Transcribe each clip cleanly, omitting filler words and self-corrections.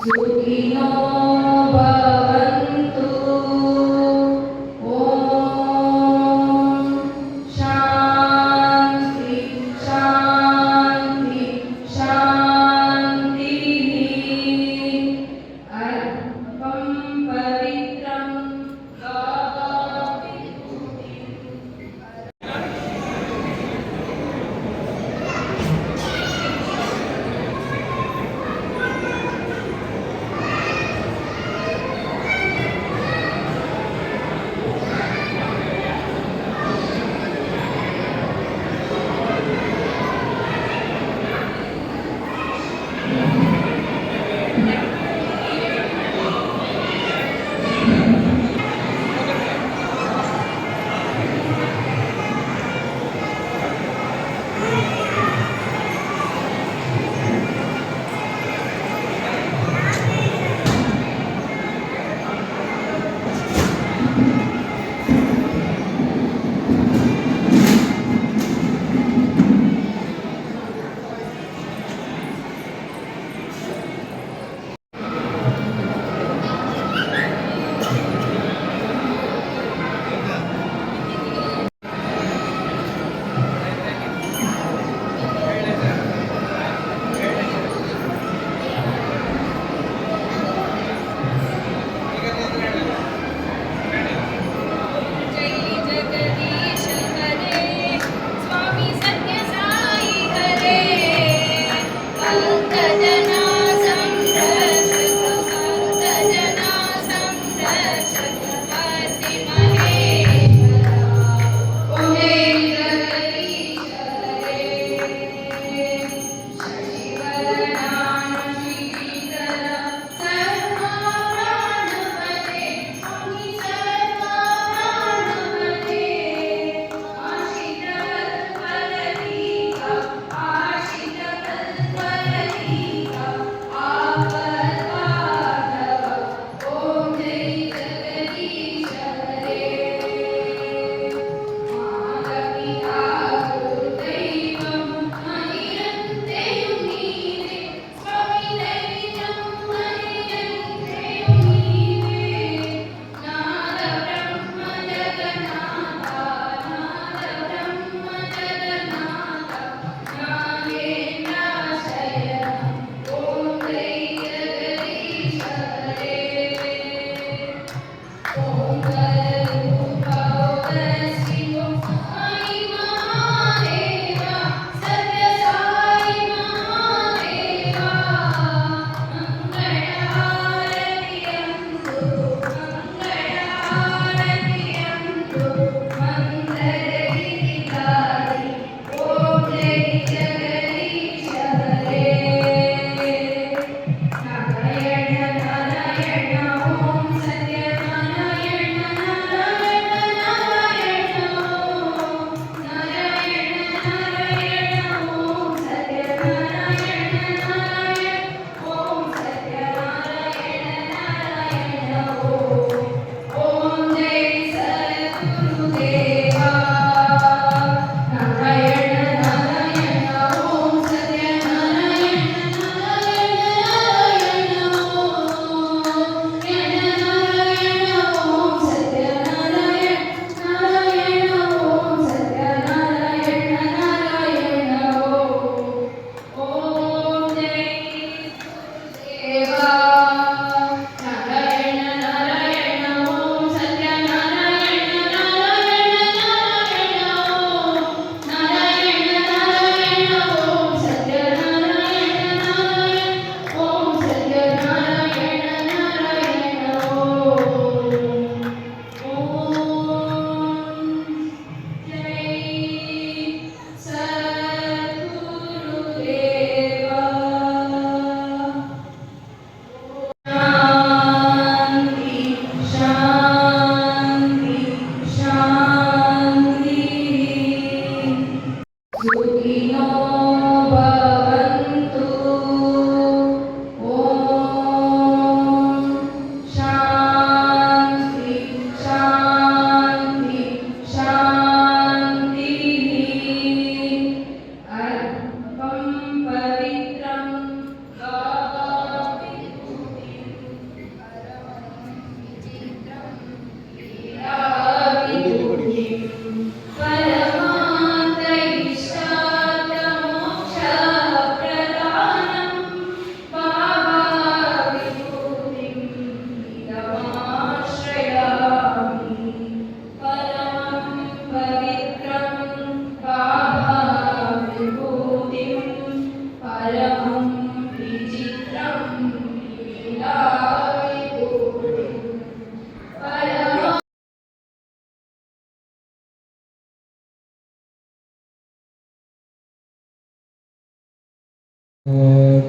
सुखिनो भवन्तु। ॐ शान्ति शान्ति शान्तिः। अल्पं पवित्रं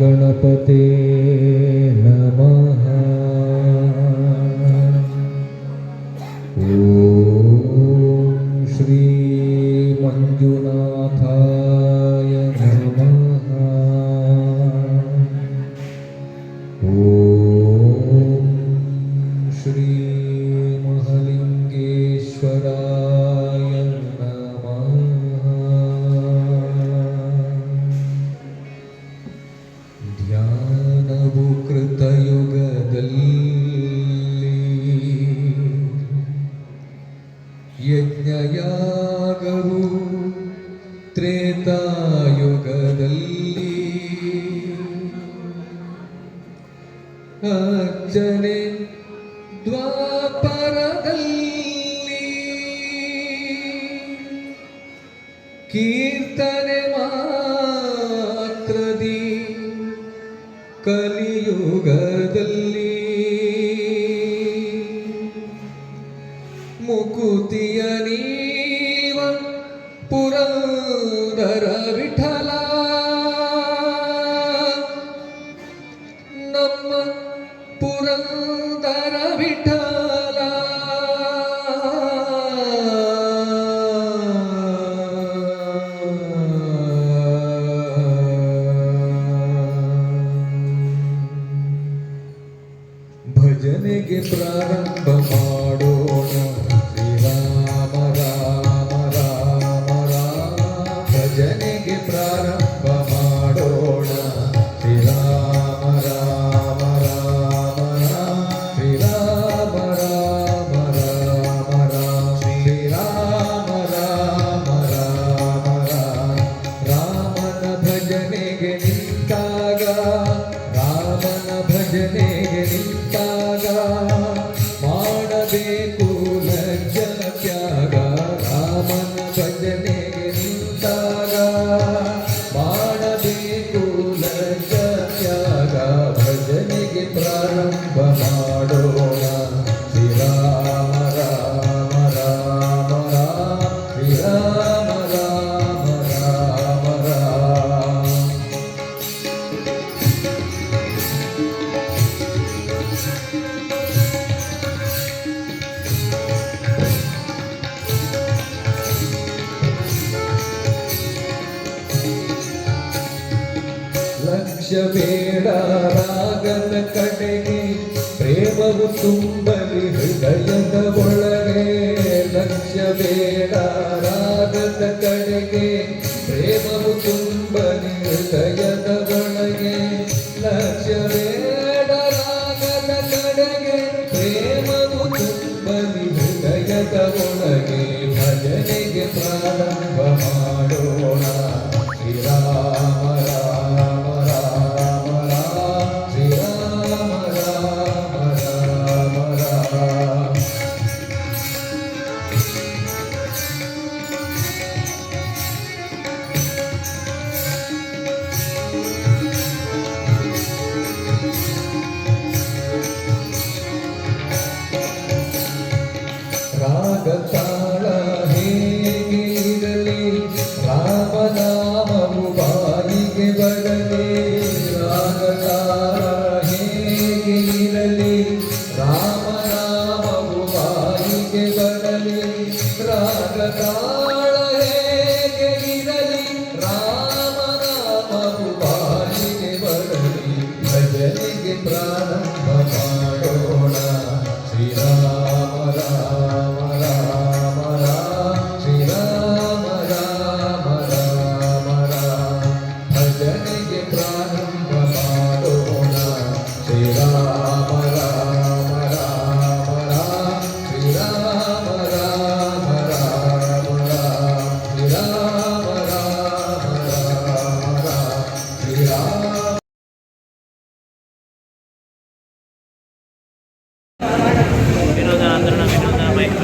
ಗಣಪತೆ ನಮಃ. ಓಂ ಶ್ರೀ ಮಂಜುನಾಥಾಯ ನಮಃ. ಓಂ ಶ್ರೀ ಮಹಾಲಿಂಗೇಶ್ವರಾಯ ನಮಃ. ಧ್ಯಾನವು ಕೃತಯುಗದಲ್ಲಿ ಯಜ್ಞಯಾಗವು ತ್ರೇತಾಯುಗದಲ್ಲಿ ಅರ್ಚನೆ ದ್ವಾಪರದಲ್ಲಿ ಕೀರ್ತನೆ ಮಾತ್ರದಿ ಕಲಿಯುಗದಲ್ಲಿ ಮುಕುತಿಯ ನೀವ ಪುರಂದರ ವಿಠಲ ನಮ್ಮ ಪುರಂದರ ವಿಠಲ. ಭಜನೆಗೆ ಪ್ರಾರಂಭ ಮಾಡೋಣ. ಶ್ರೀರಾಮ ರಾಮ ರಾಮ ರಾಮ. ಭಜನೆಗೆ ಪ್ರಾರಂಭ ಮಾಡೋಣ. ಶ್ರೀರಾಮ ರಾಮ ರಾಮ ರಾಮ. ಶ್ರೀರಾಮ ರಾಮ ರಾಮ ರಾಮ. ಶ್ರೀರಾಮ ರಾಮ ರಾಮ ರಾಮ. ರಾಮನ ಭಜನೆಗೆ ನಿಂತಾಗ, ರಾಮನ ಭಜನೆಗೆ ನಿಂತಾಗ ಮಾಡಬೇಕು ಲಜ್ಜ ತ್ಯಾಗ. ರಾಮನ ಭಜನೆಗೆ ನಿಂತಾಗ ಮಾಡಬೇಕು ಲಜ್ಜ ತ್ಯಾಗ. ಭಜನೆಗೆ ಪ್ರಾರಂಭ ಮಾಡೋಣ. ಶ್ರೀರಾಮ ರಾಮ ರಾಮ ರಾಮ. ಶ್ರೀರಾಮ ರಾಮ ರಾಮ ರಾಮ. ಲಕ್ಷ್ಯ ಬೇಡ ರಾಗದ ಕಡೆಗೆ, ಪ್ರೇಮವು ತುಂಬಲಿ ಹೃದಯದ ಒಳಗೆ. ಲಕ್ಷ್ಯ ಬೇಡ ರಾಗದ ಕಡೆಗೆ, ಪ್ರೇಮವು ತುಂಬಲಿ ಹೃದಯದ ಒಳಗೆ. ಲಕ್ಷ್ಯ ಬೇಡ ರಾಗದ ಕಡೆಗೆ, ಪ್ರೇಮವು ತುಂಬಲಿ ಹೃದಯದ ಒಳಗೆ. ಭಜನೆಗೆ ಪ್ರಾರಂಭ ಮಾಡೋಣ. ಶ್ರೀರಾಮ ರಾಮ ರಾಮ ರಾಮ. ಶ್ರೀರಾಮ ರಾಮ ರಾಮ ರಾಮ. ರಾಗ ತಾಳ ಹೇಗೆ ಇರಲಿ, ರಾಮನಾಮವು ಬಾಯಿಗೆ ಬರಲಿ. ರಾಗ ತಾಳ ಹೇಗೆ ಇರಲಿ, ರಾಮನಾಮವು ಬಾಯಿಗೆ ಬರಲಿ. ರಾಗ ತಾಳ ಹೇಗೆ ಇರಲಿ, ರಾಮನಾಮವು ಬಾಯಿಗೆ ಬರಲಿ. ಭಜನೆಗೆ ಪ್ರಾರಂಭ ಮಾಡೋಣ. ಶ್ರೀರಾಮ ರಾಮ ರಾಮ ರಾಮ. ಶ್ರೀರಾಮ ರಾಮ ರಾಮ ರಾಮ. ಭಜನೆಗೆ ಪ್ರಾರಂಭ ಮಾಡೋಣ. ಶ್ರೀರಾಮ ರಾಮ ರಾಮ ರಾಮ. ಶ್ರೀರಾಮ ರಾಮ ರಾಮ ರಾಮ. ಶ್ರೀರಾಮ ರಾಮ ರಾಮ ರಾಮ. ಶ್ರೀರಾಮ. ವಿನೋದ ಆಂಧ್ರಣ ವಿನೋದ ಬೈಕ್